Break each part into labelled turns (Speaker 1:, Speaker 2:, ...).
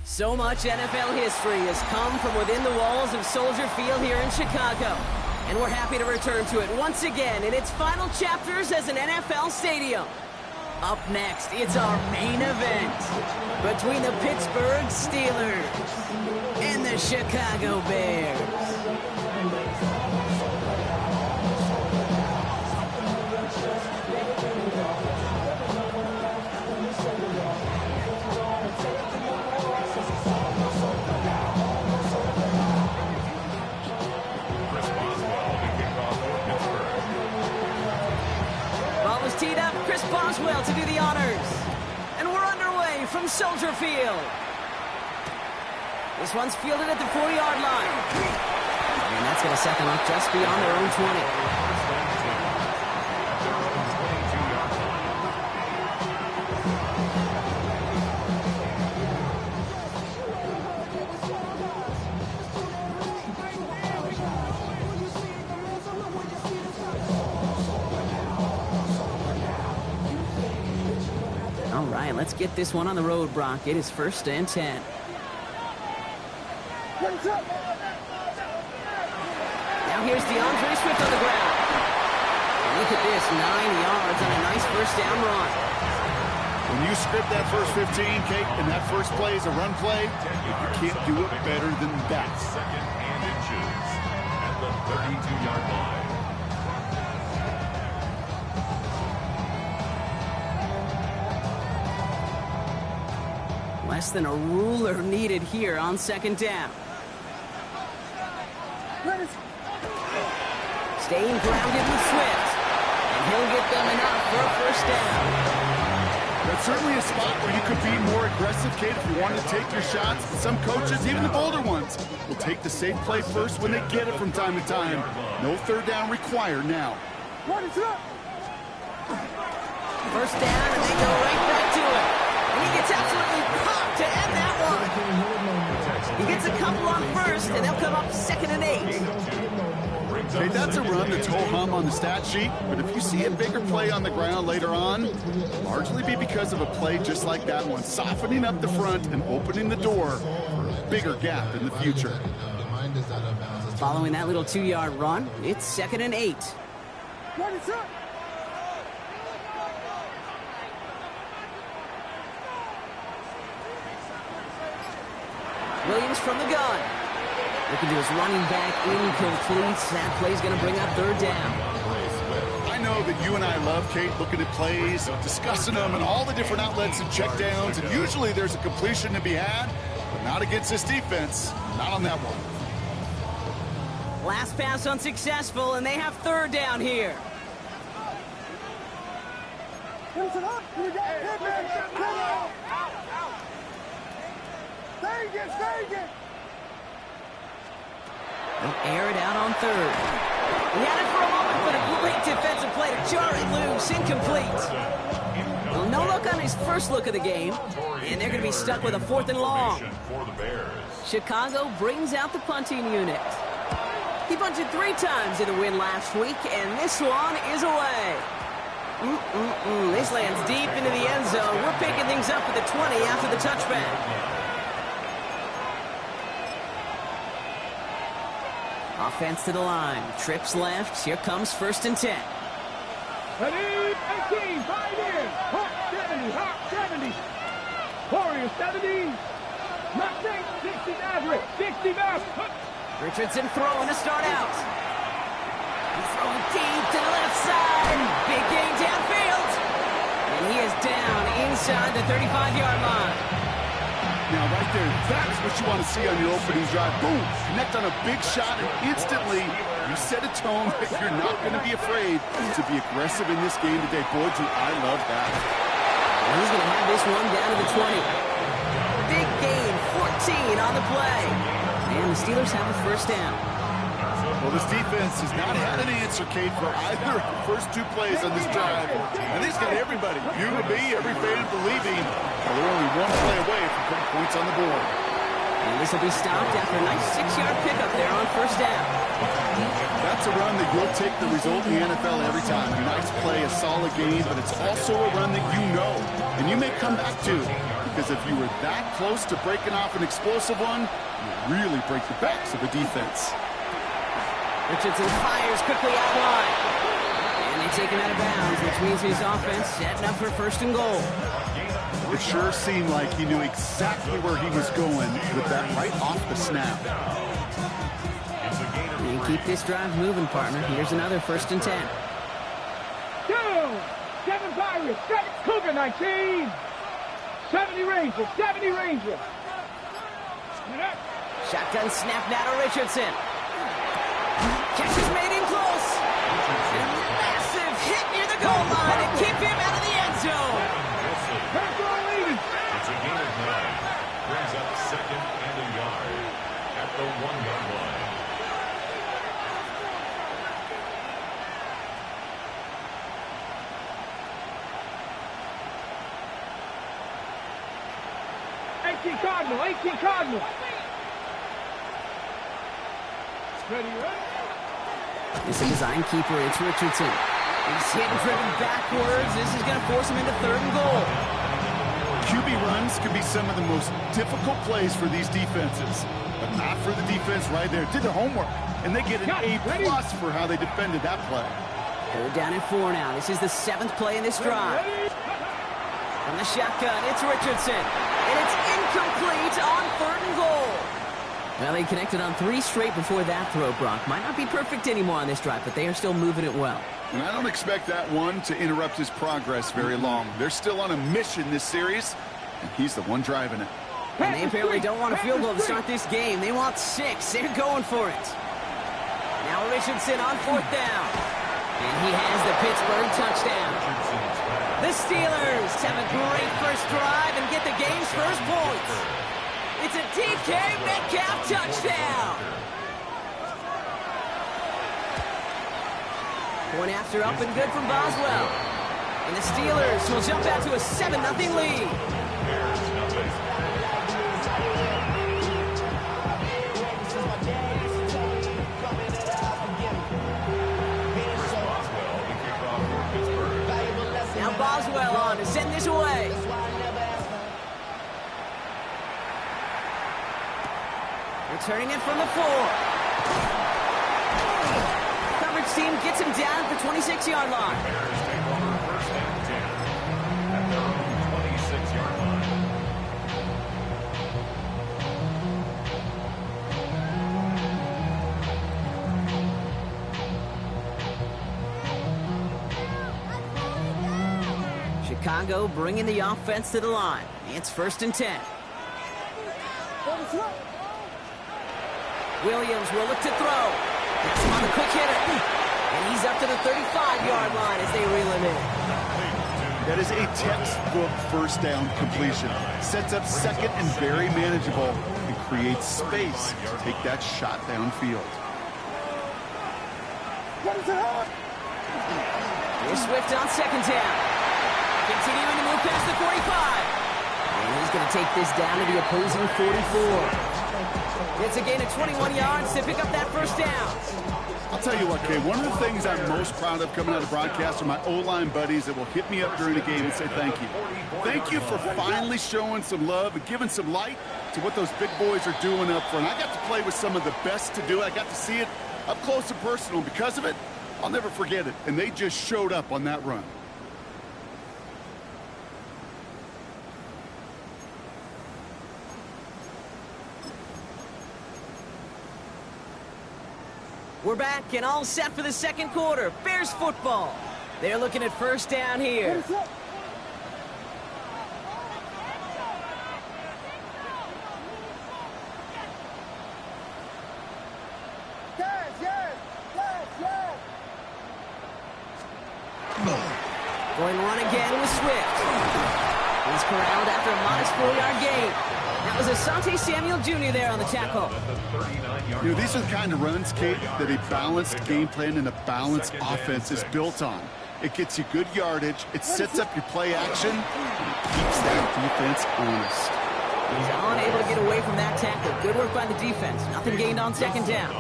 Speaker 1: So much NFL history has come from within the walls of Soldier Field here in Chicago. And we're happy to return to it once again in its final chapters as an NFL stadium. Up next, it's our main event between the Pittsburgh Steelers and the Chicago Bears. Teed up, Chris Boswell to do the honors. And we're underway from Soldier Field. This one's fielded at the 40-yard line. And that's going to set them up just beyond their own 20. All right, let's get this one on the road, Brock. It is 1st and 10. Now here's DeAndre Swift on the ground. And look at this, 9 yards on a nice first down run.
Speaker 2: When you script that first 15, Kate, and that first play is a run play, you can't do it better than that.
Speaker 3: 2nd and inches at the 32-yard line.
Speaker 1: Less than a ruler needed here on 2nd down. Staying grounded with Swift. And he'll get them enough for a first down.
Speaker 2: That's certainly a spot where you could be more aggressive, Kate, if you want to take your shots. Some coaches, even the bolder ones, will take the safe play first when they get it from time to time. No 3rd down required now.
Speaker 1: First down, and they go right back to it. And he gets absolutely popped to end that one. He gets a couple on first, and they'll come up 2nd and 8.
Speaker 2: Okay, that's a run that's ho-hum on the stat sheet, but if you see a bigger play on the ground later on, largely be because of a play just like that one, softening up the front and opening the door for a bigger gap in the future.
Speaker 1: Following that little 2-yard run, it's 2nd and 8. Williams from the gun. Looking to his running back, incomplete. That play's going to bring up 3rd down.
Speaker 2: I know that you and I love, Kate, looking at plays, discussing them, and all the different outlets and checkdowns, and usually there's a completion to be had, but not against this defense. Not on that one.
Speaker 1: Last pass unsuccessful, and they have 3rd down here. They'll air it out on 3rd. He had it for a moment, but a great defensive play to jar it loose. Incomplete. Well, no look on his first look of the game, and they're going to be stuck with a 4th and long. Chicago brings out the punting unit. He punted 3 times in the win last week, and this one is away. This lands deep into the end zone. We're picking things up at the 20 after the touchback. Offense to the line. Trips left. Here comes 1st and 10.
Speaker 4: Ready, 18, 5 in. Hot 70, hot 70. Warriors 70. Mustang 60 Maverick, 60 Maverick.
Speaker 1: Richardson throwing to start out. He's throwing deep to the left side. Big gain downfield. And he is down inside the 35-yard line.
Speaker 2: Now, right there, that's what you want to see on your opening drive. Boom! Connect on a big shot, and instantly you set a tone that you're not going to be afraid to be aggressive in this game today. Boy, do I love that.
Speaker 1: And he's going to have this one down to the 20. Big gain, 14 on the play. And the Steelers have a first down.
Speaker 2: Well, this defense has not had an answer, Kate, for either of the first 2 plays on this drive. And this got everybody, you and me, every fan believing they're only 1 play away from putting points on the board.
Speaker 1: And this will be stopped after a nice 6-yard pickup there on first down.
Speaker 2: That's a run that you'll take the result in the NFL every time. A nice play, a solid game, but it's also a run that you know, and you may come back to, because if you were that close to breaking off an explosive one, you really break the backs of a defense.
Speaker 1: Richardson fires quickly out wide. And they take him out of bounds, which means his offense setting up for first and goal.
Speaker 2: It sure seemed like he knew exactly where he was going with that right off the snap.
Speaker 1: And keep this drive moving, partner. Here's another 1st and 10.
Speaker 4: 2, 7 Pirates, 7 Cougar 19. 70 Rangers, 70 Rangers.
Speaker 1: Shotgun snap now to Richardson. Catch is made in close. And a massive hit near the goal line and keep him out of the end zone.
Speaker 3: It's a gain of 9. Brings up 2nd and a yard at the 1-yard line.
Speaker 4: Cardinal, 18 Cardinal. Ready,
Speaker 1: This is design keeper, it's Richardson. He's hit and driven backwards. This is going to force him into 3rd and goal.
Speaker 2: QB runs could be some of the most difficult plays for these defenses, but not for the defense right there. Did their homework, and they get an A+ for how they defended that play.
Speaker 1: 3rd down and 4 now. This is the 7th play in this drive. From the shotgun, it's Richardson. And it's incomplete on 3rd and goal. Well, they connected on 3 straight before that throw, Brock. Might not be perfect anymore on this drive, but they are still moving it well.
Speaker 2: And I don't expect that one to interrupt his progress very long. They're still on a mission this series, and he's the one driving it.
Speaker 1: And they apparently don't want a field goal to start this game. They want 6. They're going for it. Now Richardson on 4th down. And he has the Pittsburgh touchdown. The Steelers have a great first drive and get the game's first points. It's a DK Metcalf touchdown. Point after up and good from Boswell. And the Steelers will jump out to a 7-0 lead. Now Boswell on to send this away. Returning it from the 4. Coverage team gets him down at the 26-yard line.
Speaker 3: Bears take over 1st and 10 at their own 26-yard line.
Speaker 1: Chicago bringing the offense to the line. It's 1st and 10. Williams will look to throw. That's him on the quick hitter. And he's up to the 35-yard line as they reel him in.
Speaker 2: That is a textbook 1st down completion. Sets up 2nd and very manageable and creates space to take that shot downfield.
Speaker 1: Here's Swift on 2nd down. Continuing to move past the 45. And he's going to take this down to the opposing 44. It's a gain of 21 yards to pick up that 1st down.
Speaker 2: I'll tell you what, Kay, one of the things I'm most proud of coming out of broadcast are my O-line buddies that will hit me up during the game and say thank you. Thank you for finally showing some love and giving some light to what those big boys are doing up front. I got to play with some of the best to do it. I got to see it up close and personal. Because of it, I'll never forget it. And they just showed up on that run.
Speaker 1: We're back and all set for the 2nd quarter. Bears football. They're looking at 1st down here. Going to run again with Swift. He's corralled after a modest 4-yard gain. That was Asante Samuel Jr. there on the tackle.
Speaker 2: You know, these are the kind of runs, Kate, that a balanced game plan and a balanced offense is built on. It gets you good yardage, it sets up your play action, and it keeps that defense honest.
Speaker 1: He's unable to get away from that tackle. Good work by the defense. Nothing gained on 2nd down.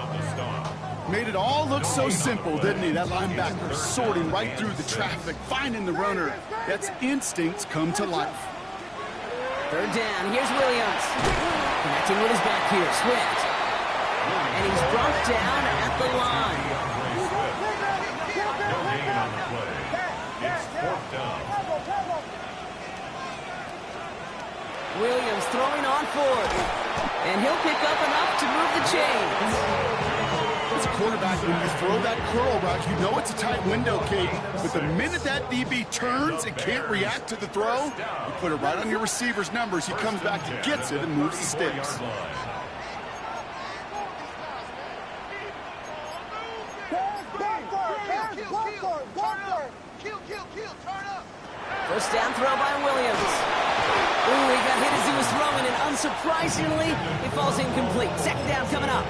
Speaker 2: Made it all look so simple, didn't he? That linebacker sorting right through the traffic, finding the runner. That's instincts come to life.
Speaker 1: Third down. Here's Williams. Connecting with his back here. Swift. And he's brought down at the line.
Speaker 3: No gain on the play. It's fourth down.
Speaker 1: Williams throwing on fourth. And he'll pick up enough to move the chains.
Speaker 2: As a quarterback, when you throw that curl route, you know it's a tight window, Kate. But the minute that DB turns and can't react to the throw, you put it right on your receiver's numbers. He comes back and gets it and moves the sticks.
Speaker 1: First down throw by Williams. Ooh, he got hit as he was throwing, and unsurprisingly, it falls incomplete. Second down coming up.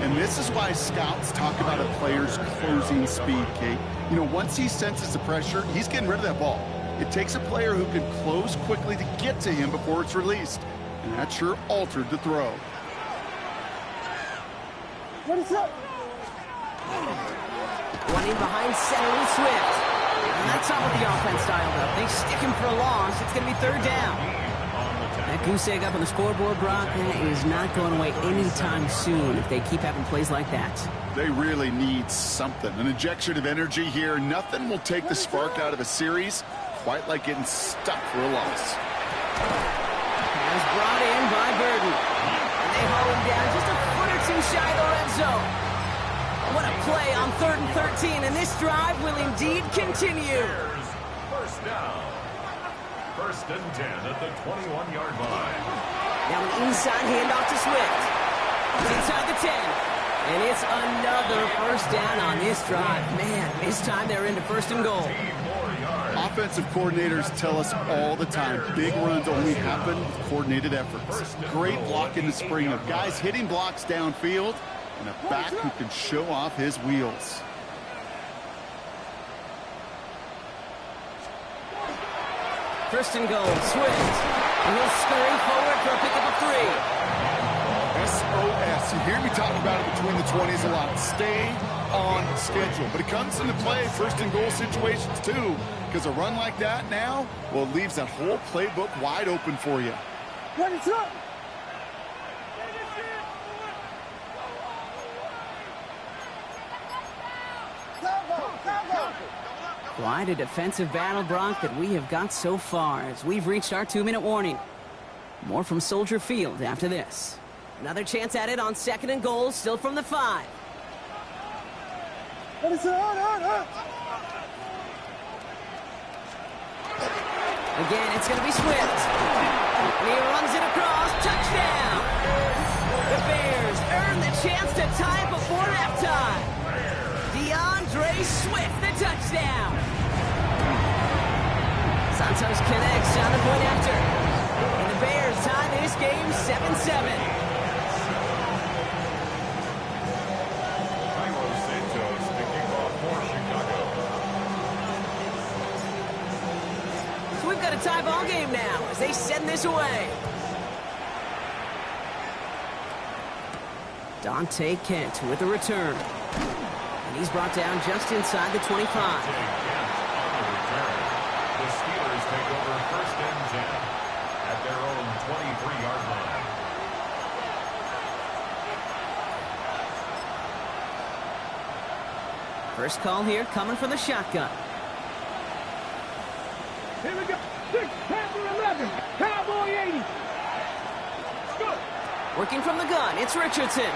Speaker 2: And this is why scouts talk about a player's closing speed, Kate. You know, once he senses the pressure, he's getting rid of that ball. It takes a player who can close quickly to get to him before it's released. And that sure altered the throw.
Speaker 4: What is up?
Speaker 1: Running behind center with Swift. And that's not what the offense dialed up. They stick him for a loss. It's going to be third down. That goose egg up on the scoreboard, Brock, that is not going away anytime soon if they keep having plays like that.
Speaker 2: They really need something. An injection of energy here. Nothing will take the spark out of a series quite like getting stuck for a loss.
Speaker 1: Pass brought in by Burden. And they haul him down just a foot or two shy of the red zone. What a play on 3rd and 13, and this drive will indeed continue.
Speaker 3: First down. First and 10 at the 21-yard line.
Speaker 1: Now an inside handoff to Swift. It's inside the 10. And it's another first down on this drive. Man, this time they're into first and goal.
Speaker 2: Offensive coordinators tell us all the time, big runs only happen with coordinated efforts. Great block in the spring of guys hitting blocks downfield, and a back who can show off his wheels.
Speaker 1: First and goal, Swift. And he'll scurry forward for a pickup of 3.
Speaker 2: SOS. You hear me talk about it between the 20s a lot. Stay on schedule. But it comes into play first and goal situations too. Because a run like that now, well, it leaves that whole playbook wide open for you.
Speaker 4: What is up?
Speaker 1: Quite a defensive battle, Brock, that we have got so far as we've reached our 2-minute warning. More from Soldier Field after this. Another chance at it on 2nd and goal, still from the 5.
Speaker 4: What is up?
Speaker 1: Again, it's going to be Swift. And he runs it across. Touchdown! The Bears earn the chance to tie it before halftime. DeAndre Swift, the touchdown. Santos connects on the point after. And the Bears tie this game 7-7.
Speaker 3: Cairo Santos picking off for Chicago.
Speaker 1: So we've got a tie ball game now as they send this away. Dante Kent with a return. And he's brought down just inside the 25.
Speaker 3: On the return, the Steelers take over first and 10 at their own 23-yard line.
Speaker 1: First call here coming from the shotgun.
Speaker 4: Here we go. 6, Panther 11, Cowboy 80. Go.
Speaker 1: Working from the gun, it's Richardson.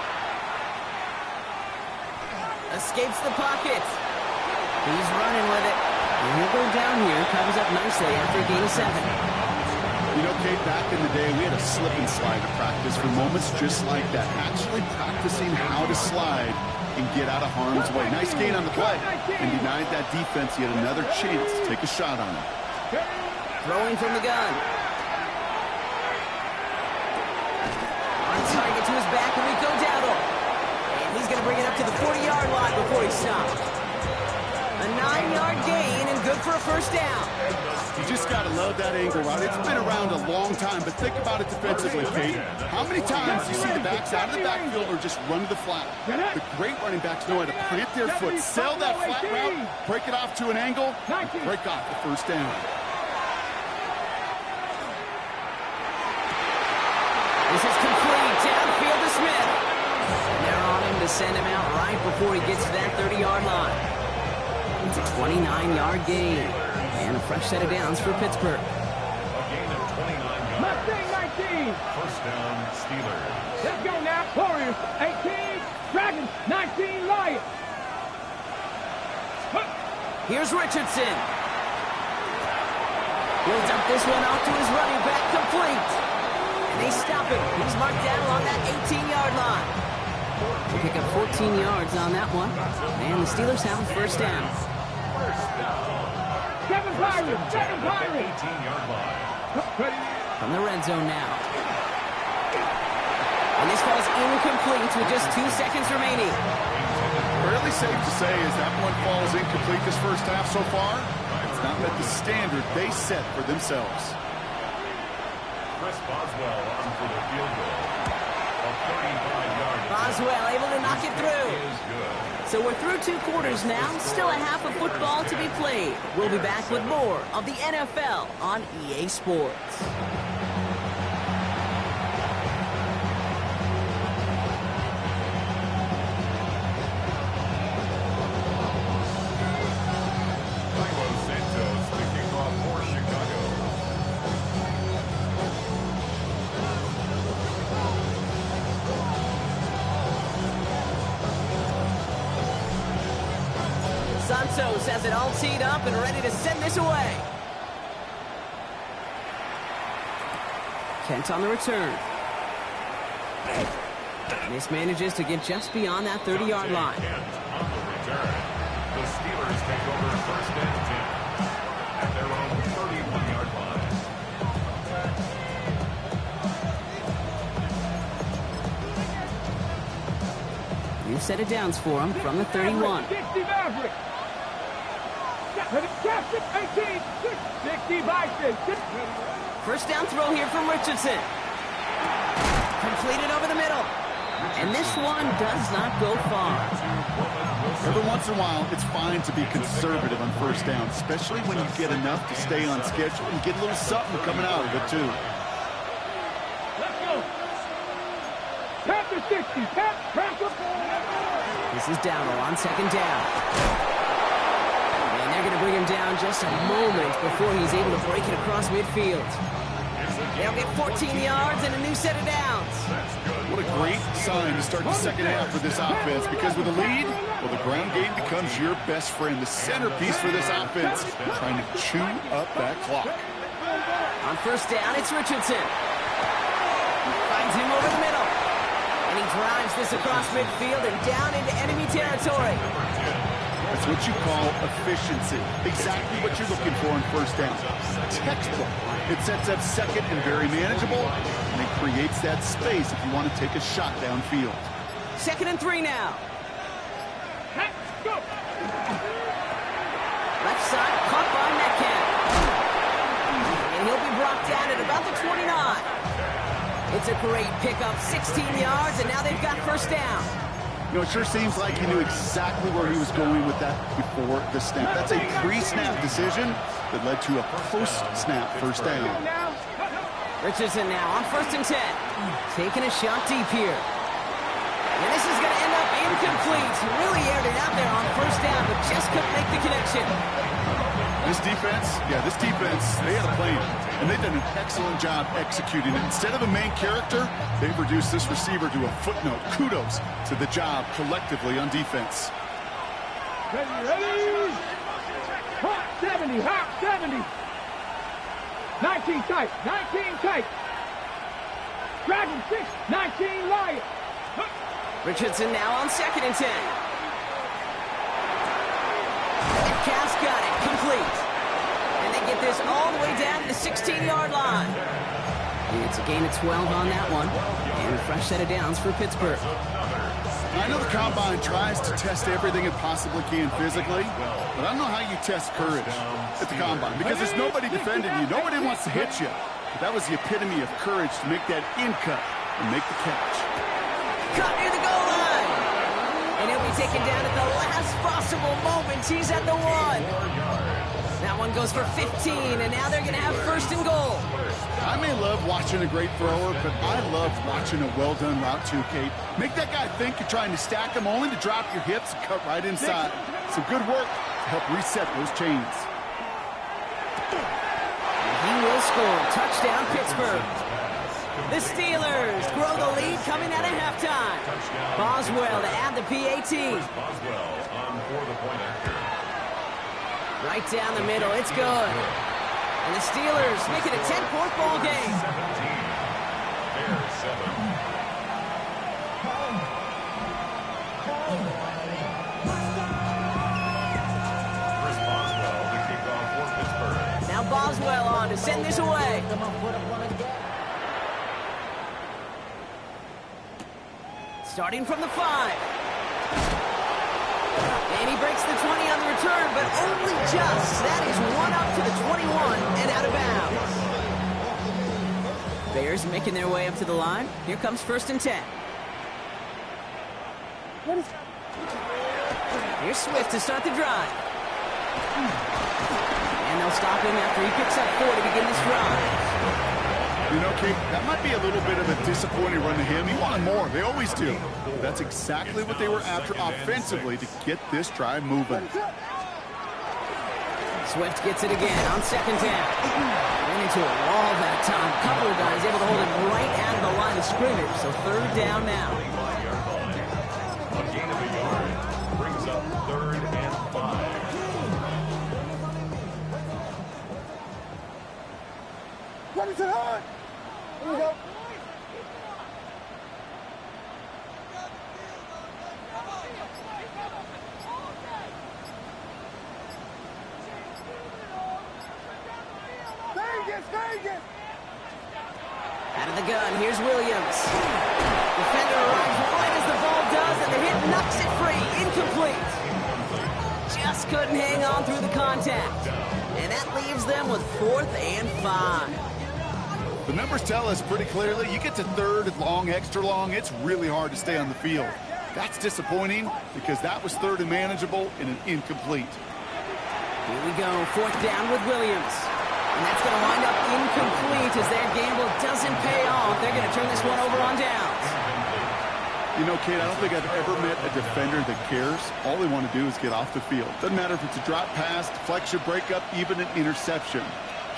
Speaker 1: Escapes the pocket. He's running with it. And he'll go down here, covers up nicely after a gain of 7.
Speaker 2: You know, Kate, back in the day, we had a slip and slide to practice for moments just like that. Actually practicing how to slide and get out of harm's way. Nice gain on the play. And denied that defense yet another chance to take a shot on him.
Speaker 1: Throwing from the gun. On target to his back, and we go Dowdle. And he's going to bring it up to the 40-yard line before he stops. A 9-yard gain and good for a first down.
Speaker 2: You just got to love that angle route. It's been around a long time, but think about it defensively, Kate. How many times do you see the backs out of the backfield or just run to the flat? The great running backs know how to plant their foot, sell that flat route, break it off to an angle, and break off the first down.
Speaker 1: send him out right before he gets to that 30-yard line. It's a 29-yard gain. And a fresh set of downs for Pittsburgh.
Speaker 3: A gain of 29 yards.
Speaker 4: Mustang 19.
Speaker 3: First down, Steelers.
Speaker 4: Let's go now. Warriors 18. Dragons 19. Lions.
Speaker 1: Here's Richardson. He'll dump this one off to his running back, complete. And they stop him. He's marked down along that 18-yard line. They pick up 14 yards on that one. And the Steelers have a first down.
Speaker 4: Seven Pirates.
Speaker 3: 18-yard line.
Speaker 1: From the red zone now. And this falls incomplete with just 2 seconds remaining.
Speaker 2: Fairly safe to say as that one falls incomplete this first half so far. It's not met the standard they set for themselves.
Speaker 3: Chris Boswell on for the field goal. A 35-yard.
Speaker 1: Boswell able to knock it through.
Speaker 3: Is good.
Speaker 1: So we're through 2 quarters now. Still a half of football to be played. We'll be back with more of the NFL on EA Sports.
Speaker 3: Carlos Santos, the kickoff for Chicago.
Speaker 1: Santos has it all teed up and ready to send this away. Kent on the return. This manages to get just beyond that 30-yard line.
Speaker 3: Kent on the return. The Steelers take over first and 10 at their own 31-yard line.
Speaker 1: New set of downs for him from the 31.
Speaker 4: 60 Maverick. 18. 60 Bison.
Speaker 1: First down throw here from Richardson. Completed over the middle. And this one does not go far.
Speaker 2: Every once in a while, it's fine to be conservative on first down, especially when you get enough to stay on schedule and get a little something coming out of it, too.
Speaker 4: Let's go. Panther 60. Panther.
Speaker 1: This is Dowdle on second down. And they're going to bring him down just a moment before he's able to break it across midfield. They'll get 14 yards and a new set of downs.
Speaker 2: What a great sign to start the second half for this offense, because with a lead, well, the ground game becomes your best friend, the centerpiece for this offense, trying to chew up that clock.
Speaker 1: On first down, it's Richardson. Finds him over the middle. And he drives this across midfield and down into enemy territory.
Speaker 2: That's what you call efficiency. Exactly what you're looking for in first down. Textbook. It sets up second and very manageable, and it creates that space if you want to take a shot downfield.
Speaker 1: 2nd and 3 now.
Speaker 4: Go.
Speaker 1: Left side, caught by Metcalf. And he'll be brought down at about the 29. It's a great pickup, 16 yards, and now they've got first down.
Speaker 2: You know, it sure seems like he knew exactly where he was going with that before the snap. That's a pre-snap decision that led to a post-snap first down.
Speaker 1: Richardson now on 1st and 10. Taking a shot deep here. And this is going to end up incomplete. He really aired it out there on first down, but just couldn't make the connection.
Speaker 2: This defense, they had a plan, and they've done an excellent job executing it. Instead of a main character, they've reduced this receiver to a footnote. Kudos to the job collectively on defense.
Speaker 4: Ready. Hot 70. 19 tight. Dragon 6. 19 Lion.
Speaker 1: Richardson now on 2nd and 10. Metcalf's got it, complete. And they get this all the way down to the 16-yard line. And it's a gain of 12 on that one. And a fresh set of downs for Pittsburgh.
Speaker 2: I know the Combine tries to test everything it possibly can physically, but I don't know how you test courage at the Combine, because there's nobody defending you. Nobody wants to hit you. But that was the epitome of courage to make that in-cut and make the catch.
Speaker 1: Caught near the goal line. And he'll be taken down at the last possible moment. He's at the 1. Now That one goes for 15, and now they're going to have first and goal.
Speaker 2: I may love watching a great thrower, but I love watching a well-done route too, Kate. Make that guy think you're trying to stack him only to drop your hips and cut right inside. Some good work to help reset those chains.
Speaker 1: He will score. Touchdown, Pittsburgh. The Steelers grow the lead coming out of halftime. Boswell to add the PAT.
Speaker 3: Boswell on for the point after.
Speaker 1: Right down the middle. It's good. And the Steelers make it a 10-point ball game.
Speaker 3: 17. Bears 7. Chris Boswell to kick off for Pittsburgh.
Speaker 1: Now Boswell on to send this away. Starting from the 5. And he breaks the 20 on the return, but only just. That is one up to the 21 and out of bounds. Bears making their way up to the line. Here comes first and 10. Here's Swift to start the drive. And they'll stop him after he picks up 4 to begin this drive.
Speaker 2: You know, Kate, that might be a little bit of a disappointing run to him. He wanted more. They always do. That's exactly what they were after offensively to get this drive moving.
Speaker 1: Swift gets it again on second down. Ran into a wall that time. A couple of guys able to hold it right out of the line of scrimmage. So third down now.
Speaker 3: A gain of a yard brings up 3rd and 5.
Speaker 4: Let me sit hard. Here we go.
Speaker 1: Out of the gun, here's Williams. Defender arrives right as the ball does, and the hit knocks it free. Incomplete. Just couldn't hang on through the contact. And that leaves them with 4th and 5.
Speaker 2: The numbers tell us pretty clearly, you get to 3rd and long, extra long, it's really hard to stay on the field. That's disappointing because that was 3rd and manageable and an incomplete.
Speaker 1: Here we go, 4th down with Williams. And that's going to wind up incomplete as their gamble doesn't pay off. They're going to turn this one over on downs.
Speaker 2: You know, Kate, I don't think I've ever met a defender that cares. All they want to do is get off the field. Doesn't matter if it's a drop pass, deflection, breakup, even an interception.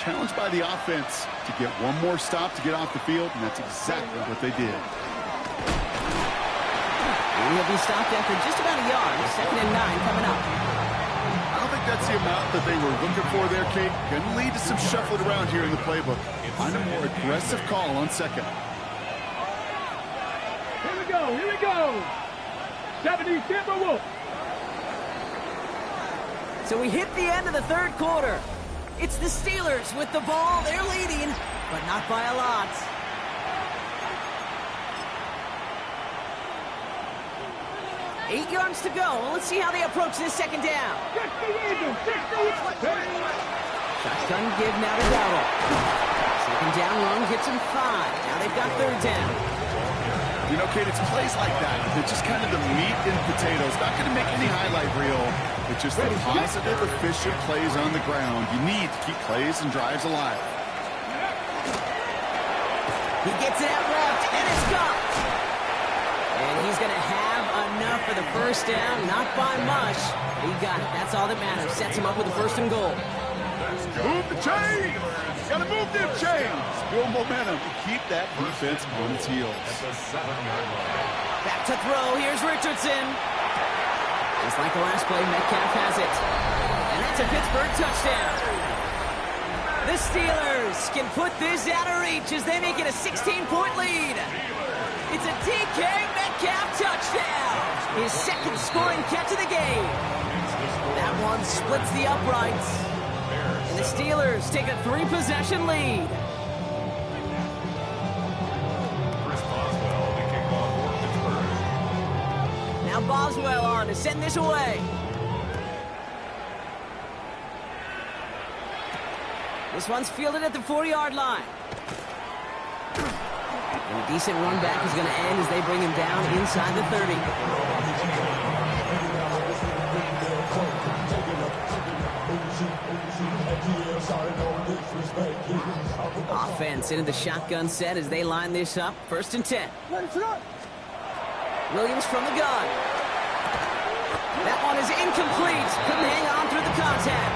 Speaker 2: Challenged by the offense to get one more stop to get off the field, and that's exactly what they did.
Speaker 1: And he'll be stopped after just about a yard. 2nd and 9 coming up.
Speaker 2: I don't think that's the amount that they were looking for there, Kate. Going to lead to some shuffling around here in the playbook. Find a more aggressive call on 2nd.
Speaker 4: Here we go. Here we go. 70 Timberwolves.
Speaker 1: So we hit the end of the 3rd quarter. It's the Steelers with the ball. They're leading, but not by a lot. Eight yards to go. Let's see how they approach this 2nd down.
Speaker 4: 60 Eagles. 60.
Speaker 1: Shotgun give now to Dowdle. 2nd down run gets him 5. Now they've got 3rd down.
Speaker 2: You know, Kate, it's plays like that. It's just kind of the meat and potatoes. Not going to make any highlight reel. It's just the positive, efficient plays on the ground. You need to keep plays and drives alive.
Speaker 1: He gets it out left, and it's gone. And he's going to have enough for the 1st down. Not by much. He got it. That's all that matters. Sets him up with a 1st and goal.
Speaker 2: Move the chains! Got to move them chains! Build momentum to keep that defense on its heels.
Speaker 3: At the 7-yard line.
Speaker 1: Back to throw. Here's Richardson. Just like the last play, Metcalf has it. And that's a Pittsburgh touchdown. The Steelers can put this out of reach as they make it a 16-point lead. It's a DK Metcalf touchdown. His 2nd scoring catch of the game. That one splits the uprights. And the Steelers take a 3-possession lead.
Speaker 3: Chris Boswell to kick off for Pittsburgh.
Speaker 1: Now Boswell on to send this away. This one's fielded at the 4-yard line. And a decent run back is going to end as they bring him down inside the 30. Offense into the shotgun set as they line this up. 1st and 10. Williams from the gun. That one is incomplete. Couldn't hang on through the contact.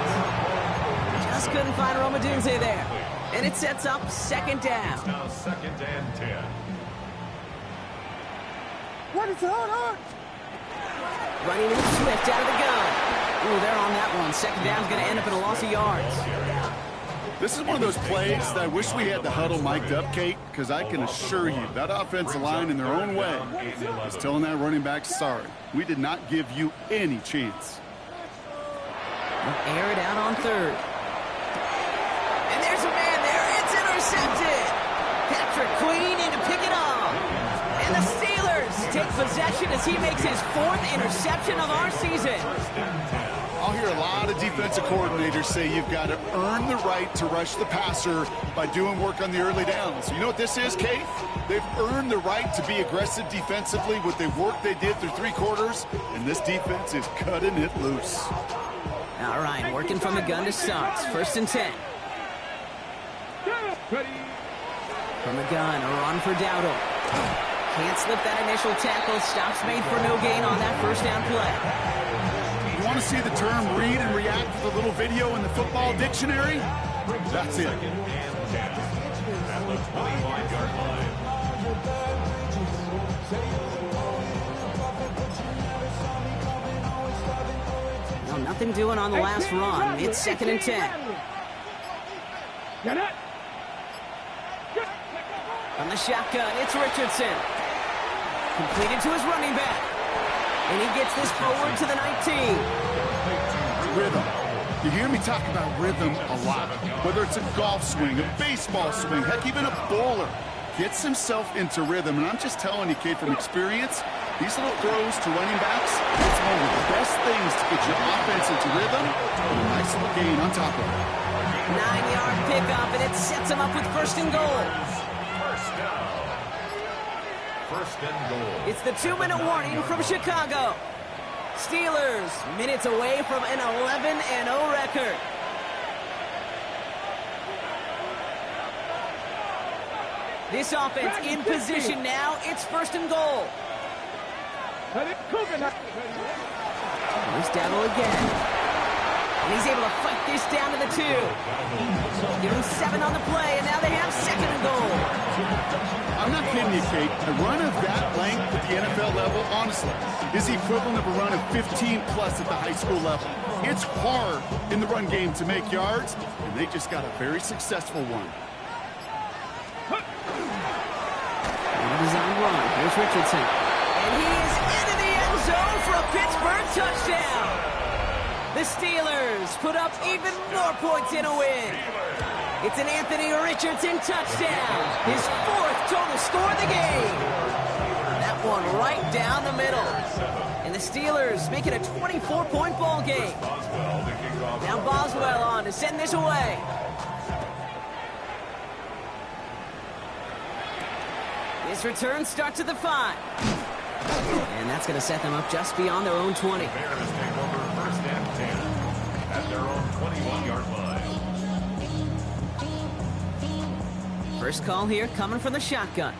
Speaker 1: Just couldn't find Romadunze there. And it sets up 2nd down.
Speaker 3: It's now 2nd and 10.
Speaker 1: Running with Swift out of the gun. Ooh, they're on that one. 2nd down's going to end up in a loss of yards.
Speaker 2: This is one of those plays that I wish we had the huddle mic'd up, Kate, because I can assure you that offensive line in their own way is telling that running back, sorry, we did not give you any chance.
Speaker 1: They'll air it out on 3rd. And there's a man there. It's intercepted. Patrick Queen in to pick it off. And the Steelers take possession as he makes his 4th interception of our season.
Speaker 2: I'll hear a lot of defensive coordinators say you've got to earn the right to rush the passer by doing work on the early downs. You know what this is, Kate? They've earned the right to be aggressive defensively with the work they did through 3 quarters, and this defense is cutting it loose.
Speaker 1: All right, working from the gun to start. 1st and 10. From the gun, a run for Dowdle. Can't slip that initial tackle. Stops made for no gain on that 1st down play.
Speaker 2: You want to see the term read and react with a little video in the football dictionary? That's it.
Speaker 3: At the 25-yard line.
Speaker 1: No, nothing doing on the last run. It's 2nd and 10. From the shotgun, it's Richardson. Completed to his running back. And he gets this forward to the 19.
Speaker 2: Rhythm. You hear me talk about rhythm a lot. Whether it's a golf swing, a baseball swing, heck, even a bowler gets himself into rhythm. And I'm just telling you, kid, from experience, these little throws to running backs, it's one of the best things to get your offense into rhythm. And a nice little gain on top of it.
Speaker 1: 9-yard pickup, and it sets him up with 1st and goal.
Speaker 3: 1st and goal.
Speaker 1: It's the 2-minute warning from Chicago. Steelers minutes away from an 11-0 record. This offense in position now. It's 1st and goal. Here's Dowdle again. And he's able to fight this down to the 2. Give him 7 on the play, and now they have 2nd and goal.
Speaker 2: I'm not kidding you, Kate. A run of that length at the NFL level, honestly, is the equivalent of a run of 15-plus at the high school level. It's hard in the run game to make yards, and they just got a very successful one.
Speaker 1: Design run. Here's Richardson. And he is into the end zone for a Pittsburgh touchdown. The Steelers put up even more points in a win. It's an Anthony Richardson touchdown. His 4th total score of the game. That one right down the middle. And the Steelers make it a 24-point ball game. Now Boswell on to send this away. This return starts at the 5. And that's going to set them up just beyond their own 20.
Speaker 3: Bears take over 1st and 10 at their own 21-yard line.
Speaker 1: First call here coming from the shotgun.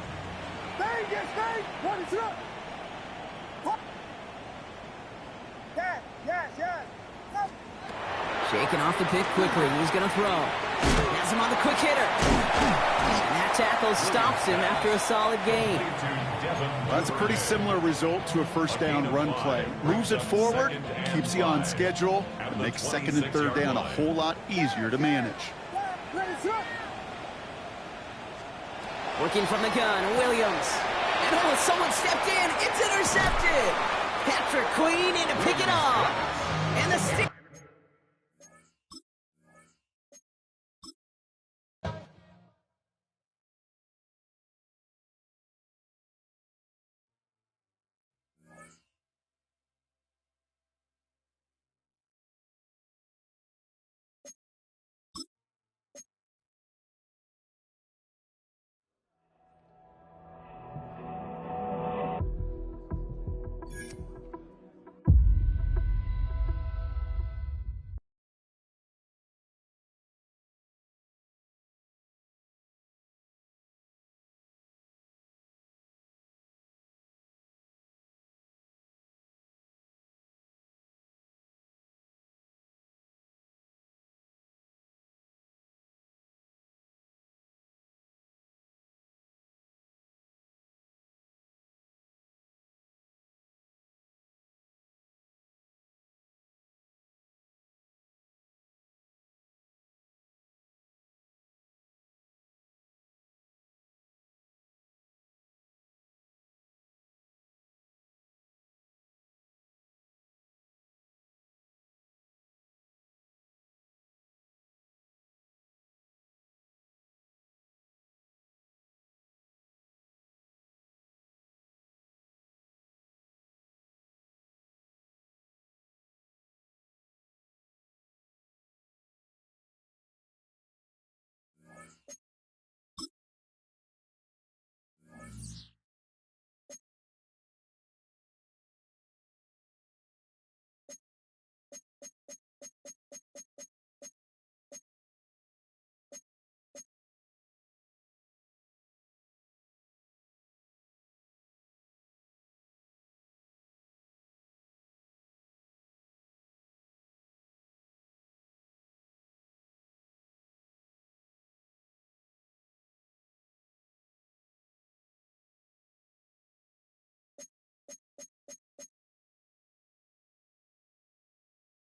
Speaker 1: Shaking off the pick quickly. He's going to throw. Has him on the quick hitter. And that tackle stops him after a solid gain.
Speaker 2: Well, that's a pretty similar result to a 1st down run play. Moves it forward, keeps you on schedule, and makes 2nd and 3rd down a whole lot easier to manage.
Speaker 1: Working from the gun, Williams. And oh, someone stepped in. It's intercepted. Patrick Queen in to pick it off. And the stick